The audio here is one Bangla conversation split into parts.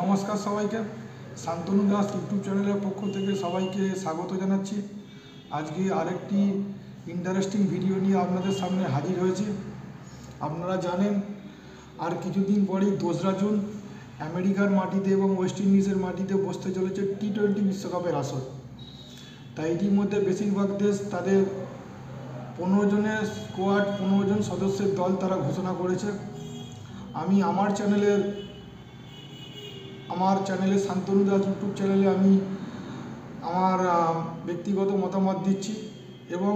নমস্কার সবাইকে। শান্তনু দাস ইউটিউব চ্যানেলের পক্ষ থেকে সবাইকে স্বাগত জানাচ্ছি। আজকে আরেকটি ইন্টারেস্টিং ভিডিও নিয়ে আপনাদের সামনে হাজির হয়েছি। আপনারা জানেন আর কিছুদিন পরেই 2রা জুন আমেরিকার মাটিতে এবং ওয়েস্ট ইন্ডিজের মাটিতে বসতে চলেছে টি-20 বিশ্বকাপের আসর। তাই ইতিমধ্যে বেশিরভাগ দেশ তাদের 15 জনের স্কোয়াড, 15 জন সদস্যের দল তারা ঘোষণা করেছে। আমি আমার চ্যানেলে শান্তনু দাস ইউটিউব চ্যানেলে আমি আমার ব্যক্তিগত মতামত দিচ্ছি এবং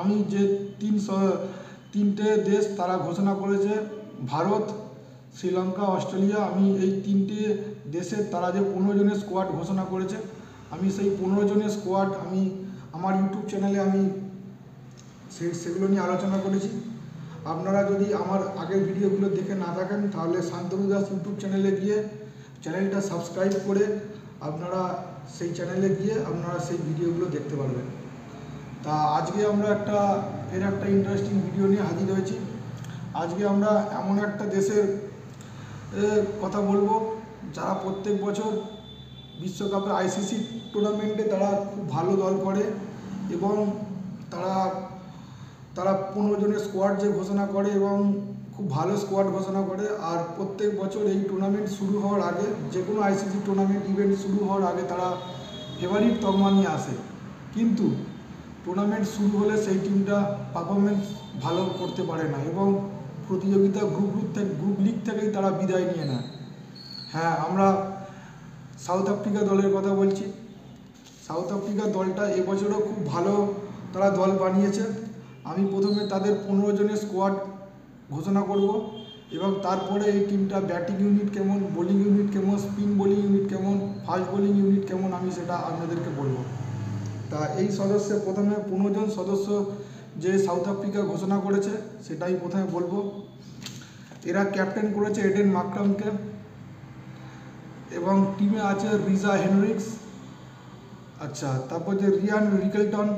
আমি যে তিনটে দেশ তারা ঘোষণা করেছে, ভারত, শ্রীলঙ্কা, অস্ট্রেলিয়া, আমি এই তিনটে দেশের তারা যে 15 জনের স্কোয়াড ঘোষণা করেছে, আমি সেই 15 জনের স্কোয়াড আমি আমার ইউটিউব চ্যানেলে আমি সেগুলো নিয়ে আলোচনা করেছি। আপনারা যদি আমার আগের ভিডিওগুলো দেখে না থাকেন তাহলে শান্তনু দাস ইউটিউব চ্যানেলে গিয়ে চ্যানেলটা সাবস্ক্রাইব করে আপনারা সেই চ্যানেলে গিয়ে আপনারা সেই ভিডিওগুলো দেখতে পারবেন। তা আজকে আমরা একটা ইন্টারেস্টিং ভিডিও নিয়ে হাজির হয়েছি। আজকে আমরা এমন একটা দেশের কথা বলবো যারা প্রত্যেক বছর বিশ্বকাপে আইসিসি টুর্নামেন্টে তারা খুব ভালো দল করে এবং তারা 15 জনের স্কোয়াড যে ঘোষণা করে এবং খুব ভালো স্কোয়াড ঘোষণা করে। আর প্রত্যেক বছর এই টুর্নামেন্ট শুরু হওয়ার আগে, যে কোনো আইসিসি টুর্নামেন্ট ইভেন্ট শুরু হওয়ার আগে তারা ফেভারিট তকমা নিয়ে আসে, কিন্তু টুর্নামেন্ট শুরু হলে সেই টিমটা পারফরমেন্স ভালো করতে পারে না এবং প্রতিযোগিতা গ্রুপ লিগ থেকেই তারা বিদায় নিয়ে নেয়। হ্যাঁ, আমরা সাউথ আফ্রিকা দলের কথা বলছি। সাউথ আফ্রিকা দলটা এবছরও খুব ভালো তারা দল বানিয়েছে। আমি প্রথমে তাদের 15 জনের স্কোয়াড ঘোষণা করব এবং তারপরে এই টিমটা ব্যাটিং ইউনিট কেমন, বোলিং ইউনিট কেমন, স্পিন বোলিং ইউনিট কেমন, ফাস্ট বোলিং ইউনিট কেমন, আমি সেটা আপনাদেরকে বলবো। তা এই প্রথমে 15 জন সদস্য যে সাউথ আফ্রিকা ঘোষণা করেছে সেটাই প্রথমে বলবো। এরা ক্যাপ্টেন করেছে এডেন মাকরামকে এবং টিমে আছে রিজা হেনরিক্স, তারপর যে Riyan Rickelton,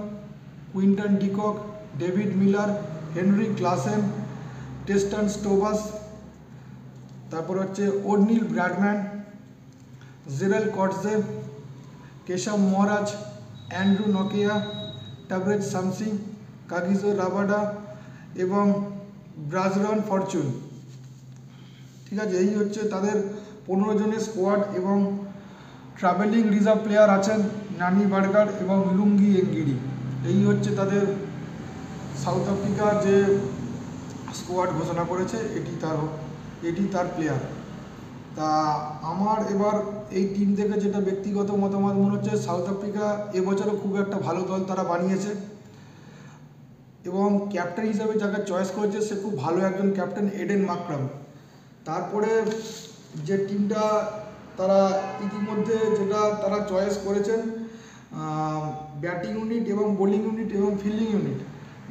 Quinton de Kock, David Miller, Henry Klaasen, টেস্টন স্টোবাস, তারপর হচ্ছে ওডনিল ব্র্যাডম্যান, জেরেল কটজে, কেশব মহারাজ, অ্যান্ড্রু নকিয়া, টাবরেজ শামসি, কাগিজো রাবাডা এবং ব্রাজরন ফরচুন। ঠিক আছে, এই হচ্ছে তাদের 15 জনের স্কোয়াড এবং ট্রাভেলিং রিজার্ভ প্লেয়ার আছেন নানি বার্গার এবং লুঙ্গি এঙ্গিরি। এই হচ্ছে তাদের সাউথ আফ্রিকার যে স্কোয়াড ঘোষণা করেছে, এটি তার প্লেয়ার। তা আমার এবার এই টিম থেকে যেটা ব্যক্তিগত মতামত মনে হচ্ছে, সাউথ আফ্রিকা এবছরও খুব একটা ভালো দল তারা বানিয়েছে এবং ক্যাপ্টেন হিসাবে যাকে চয়েস করেছে সে খুব ভালো একজন ক্যাপ্টেন, এডেন মাকরাম। তারপরে যে টিমটা তারা ইতিমধ্যে যেটা তারা চয়েস করেছেন, ব্যাটিং ইউনিট এবং বোলিং ইউনিট এবং ফিল্ডিং ইউনিট।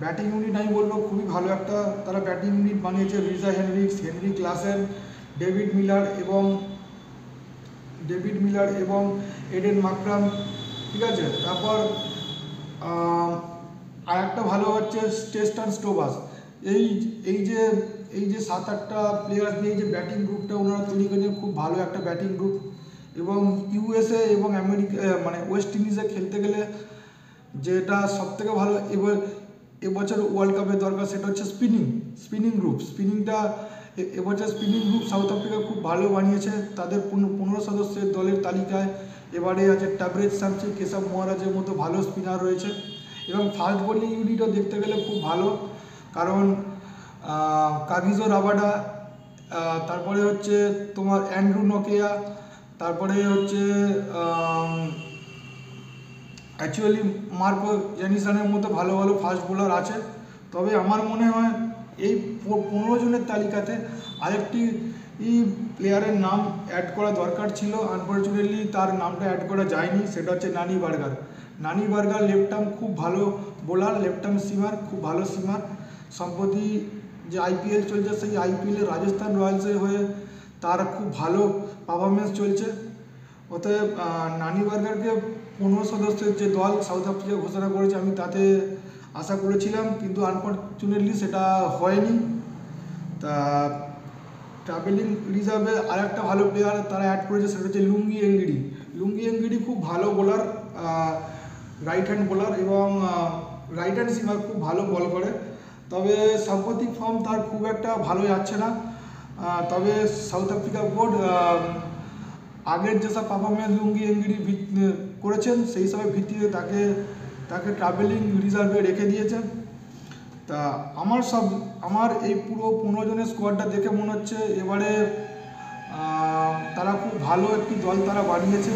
ব্যাটিং ইউনিট আমি বলবো খুবই ভালো একটা তারা ব্যাটিং ইউনিট বানিয়েছে, Reeza Hendricks, Heinrich Klaasen, David Miller এবং এডেন মাকরাম। ঠিক আছে, তারপর আর একটা ভালো হচ্ছে টেস্টন স্টোবাস। এই যে 7-8টা প্লেয়ার নিয়ে যে ব্যাটিং গ্রুপটা ওনারা তৈরি করেছেন, খুব ভালো একটা ব্যাটিং গ্রুপ। এবং ইউএসএ এবং আমেরিকা ওয়েস্ট ইন্ডিজে খেলতে গেলে যেটা সবথেকে ভালো এবছর ওয়ার্ল্ড কাপের দরকার সেটা হচ্ছে স্পিনিং গ্রুপ। এবছর স্পিনিং গ্রুপ সাউথ আফ্রিকা খুব ভালো বানিয়েছে। তাদের 15 সদস্যের দলের তালিকায় এবারে আছে টাবরেজ শামসি, কেশব মহারাজের মতো ভালো স্পিনার রয়েছে এবং ফাস্ট বোলিং ইউনিটও দেখতে গেলে খুব ভালো, কারণ কাগিজো রাবাডা, তারপরে হচ্ছে তোমার অ্যান্ড্রু নকিয়া, তারপরে হচ্ছে অ্যাকচুয়ালি মার্কো জেনিসনের মতো ভালো ভালো ফাস্ট বোলার আছে। তবে আমার মনে হয় এই 15 জনের তালিকাতে আরেকটি প্লেয়ারের নাম অ্যাড করা দরকার ছিল। আনফর্চুনেটলি তার নামটা অ্যাড করা যায়নি, সেটা হচ্ছে নানি বার্গার। লেফট আর্ম খুব ভালো বোলার, লেফট আর্ম সিমার, খুব ভালো সিমার। সম্প্রতি যে আইপিএল চলছে সেই আইপিএলে রাজস্থান রয়্যালসের হয়ে তার খুব ভালো পারফরমেন্স চলছে। অতএব নানি বার্গারকে 15 সদস্যের যে দল সাউথ আফ্রিকা ঘোষণা করেছে আমি তাতে আশা করেছিলাম, কিন্তু আনফর্চুনেটলি সেটা হয়নি। তা ট্রাভেলিং রিজার্ভে আরেকটা ভালো প্লেয়ার তারা অ্যাড করেছে, সেটা হচ্ছে লুঙ্গি এঙ্গিডি। লুঙ্গি এঙ্গিডি খুব ভালো বোলার, রাইট হ্যান্ড বোলার এবং রাইট হ্যান্ড সিমার, খুব ভালো বল করে। তবে সাম্প্রতিক ফর্ম তার খুব একটা ভালো যাচ্ছে না। তবে সাউথ আফ্রিকা বোর্ড আগের যেসব পারফরমেন্স লুঙ্গি এঙ্গিডি করেছেন সেই সবের ভিত্তিতে তাকে ট্রাভেলিং রিজার্ভে রেখে দিয়েছেন। তা আমার এই পুরো 15 জনের স্কোয়াডটা দেখে মনে হচ্ছে এবারে তারা খুব ভালো একটি দল তারা বানিয়েছে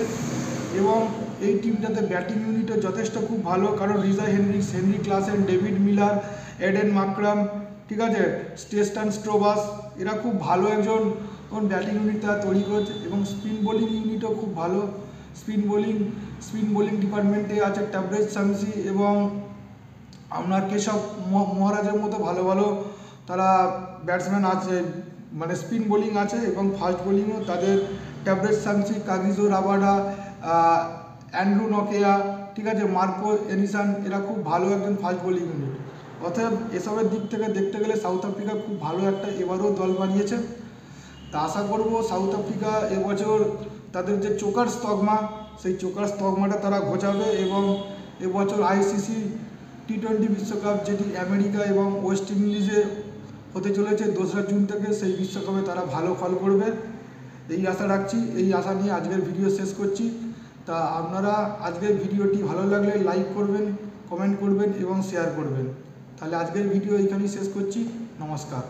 এবং এই টিমটাতে ব্যাটিং ইউনিটও যথেষ্ট খুব ভালো, কারণ Reeza Heinrich Klaasen, David Miller, Aiden Markram, ঠিক আছে, স্টেস্টান স্টোবাস, এরা খুব ভালো একজন ব্যাটিং ইউনিট তারা তৈরি করেছে এবং স্পিন বোলিং ইউনিটও খুব ভালো। স্পিন বোলিং ডিপার্টমেন্টে আছে ট্যাবরেজ শামসি এবং আপনার কেশব মহারাজের মতো ভালো ভালো তারা ব্যাটসম্যান আছে, মানে স্পিন বোলিং আছে এবং ফাস্ট বোলিংও তাদের ট্যাবরেজ শামসি, কাগিজো রাবাডা, অ্যান্ড্রু নকেয়া, ঠিক আছে, মার্কো এনিসান, এরা খুব ভালো একজন ফাস্ট বোলিং ইউনিট। অতএব এসবের দিক থেকে দেখতে গেলে সাউথ আফ্রিকা খুব ভালো একটা এবারও দল বানিয়েছে। তা আশা করব সাউথ আফ্রিকা এবছর তাদের যে চোকার তকমা, সেই চোকার তকমাটা তারা ঘোচাবে এবং এবছর ICC T20 বিশ্বকাপ যেটি আমেরিকা এবং ওয়েস্ট ইন্ডিজে হতে চলেছে 2রা জুন থেকে, সেই বিশ্বকাপে তারা ভালো ফল করবে এই আশা রাখছি। এই আশা নিয়ে আজকের ভিডিও শেষ করছি। তা আপনারা আজকের ভিডিওটি ভালো লাগলে লাইক করবেন, কমেন্ট করবেন এবং শেয়ার করবেন। তাহলে আজকের ভিডিও এইখানেই শেষ করছি। নমস্কার।